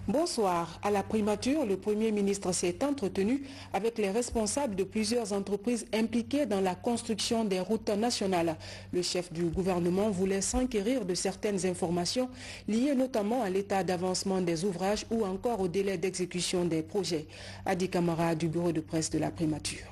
Bonsoir. À la primature, le Premier ministre s'est entretenu avec les responsables de plusieurs entreprises impliquées dans la construction des routes nationales. Le chef du gouvernement voulait s'enquérir de certaines informations liées notamment à l'état d'avancement des ouvrages ou encore au délai d'exécution des projets. Adi Kamara du bureau de presse de la primature.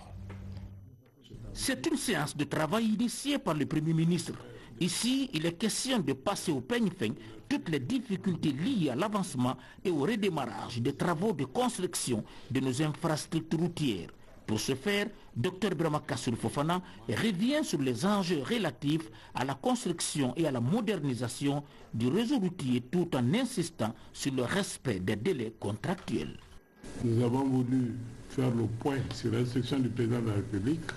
C'est une séance de travail initiée par le Premier ministre. Ici, il est question de passer au peigne fin toutes les difficultés liées à l'avancement et au redémarrage des travaux de construction de nos infrastructures routières. Pour ce faire, Dr Birama Kassoul Fofana revient sur les enjeux relatifs à la construction et à la modernisation du réseau routier tout en insistant sur le respect des délais contractuels. Nous avons voulu faire le point sur l'instruction du président de la République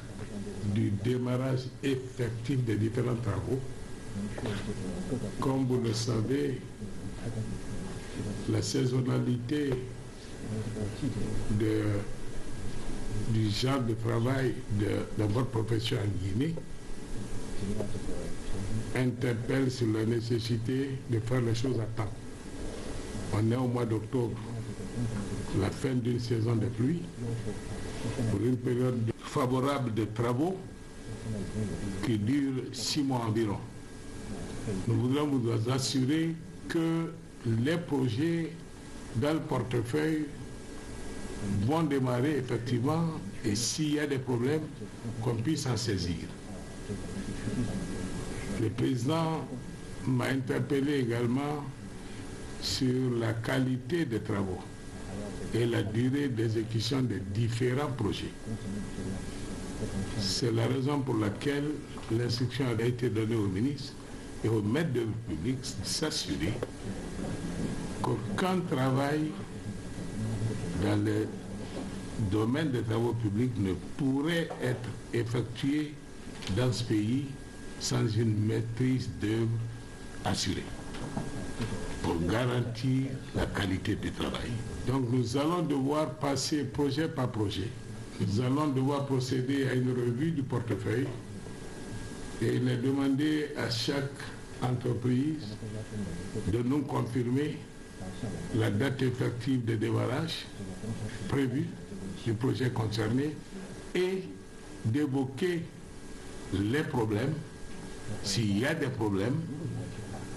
du démarrage effectif des différents travaux. Comme vous le savez, la saisonnalité du genre de travail de votre profession en Guinée interpelle sur la nécessité de faire les choses à temps. On est au mois d'octobre, la fin d'une saison de pluie, pour une période favorable de travaux qui dure 6 mois environ. Nous voudrions vous assurer que les projets dans le portefeuille vont démarrer effectivement et s'il y a des problèmes, qu'on puisse en saisir. Le président m'a interpellé également sur la qualité des travaux et la durée d'exécution des différents projets. C'est la raison pour laquelle l'instruction a été donnée au ministre et au maître de public de s'assurer qu'aucun travail dans le domaine des travaux publics ne pourrait être effectué dans ce pays sans une maîtrise d'œuvre assurée pour garantir la qualité du travail. Donc nous allons devoir passer projet par projet. Nous allons devoir procéder à une revue du portefeuille et il est demandé à chaque entreprise de nous confirmer la date effective de démarrage prévue du projet concerné et d'évoquer les problèmes. S'il y a des problèmes,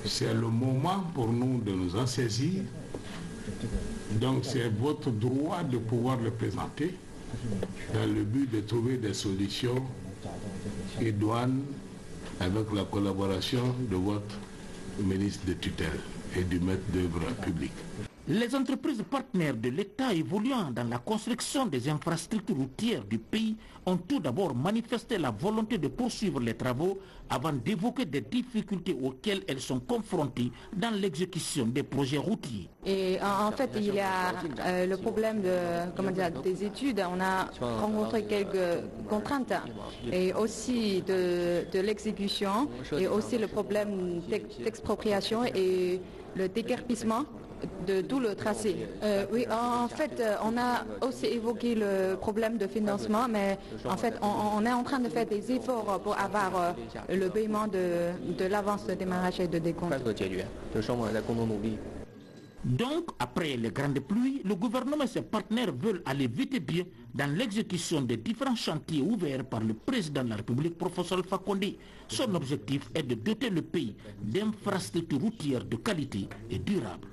c'est le moment pour nous de nous en saisir. Donc c'est votre droit de pouvoir le présenter dans le but de trouver des solutions idoines avec la collaboration de votre ministre de tutelle et du maître d'œuvre public. Les entreprises partenaires de l'État évoluant dans la construction des infrastructures routières du pays ont tout d'abord manifesté la volonté de poursuivre les travaux avant d'évoquer des difficultés auxquelles elles sont confrontées dans l'exécution des projets routiers. Et en fait, il y a le problème des études. On a rencontré quelques contraintes et aussi de l'exécution et aussi le problème d'expropriation et le déguerpissement de tout le tracé. Oui, en fait, on a aussi évoqué le problème de financement, mais en fait, on est en train de faire des efforts pour avoir le paiement de l'avance de démarrage et de décompte. Donc, après les grandes pluies, le gouvernement et ses partenaires veulent aller vite et bien dans l'exécution des différents chantiers ouverts par le président de la République, professeur Alpha Condé. Son objectif est de doter le pays d'infrastructures routières de qualité et durables.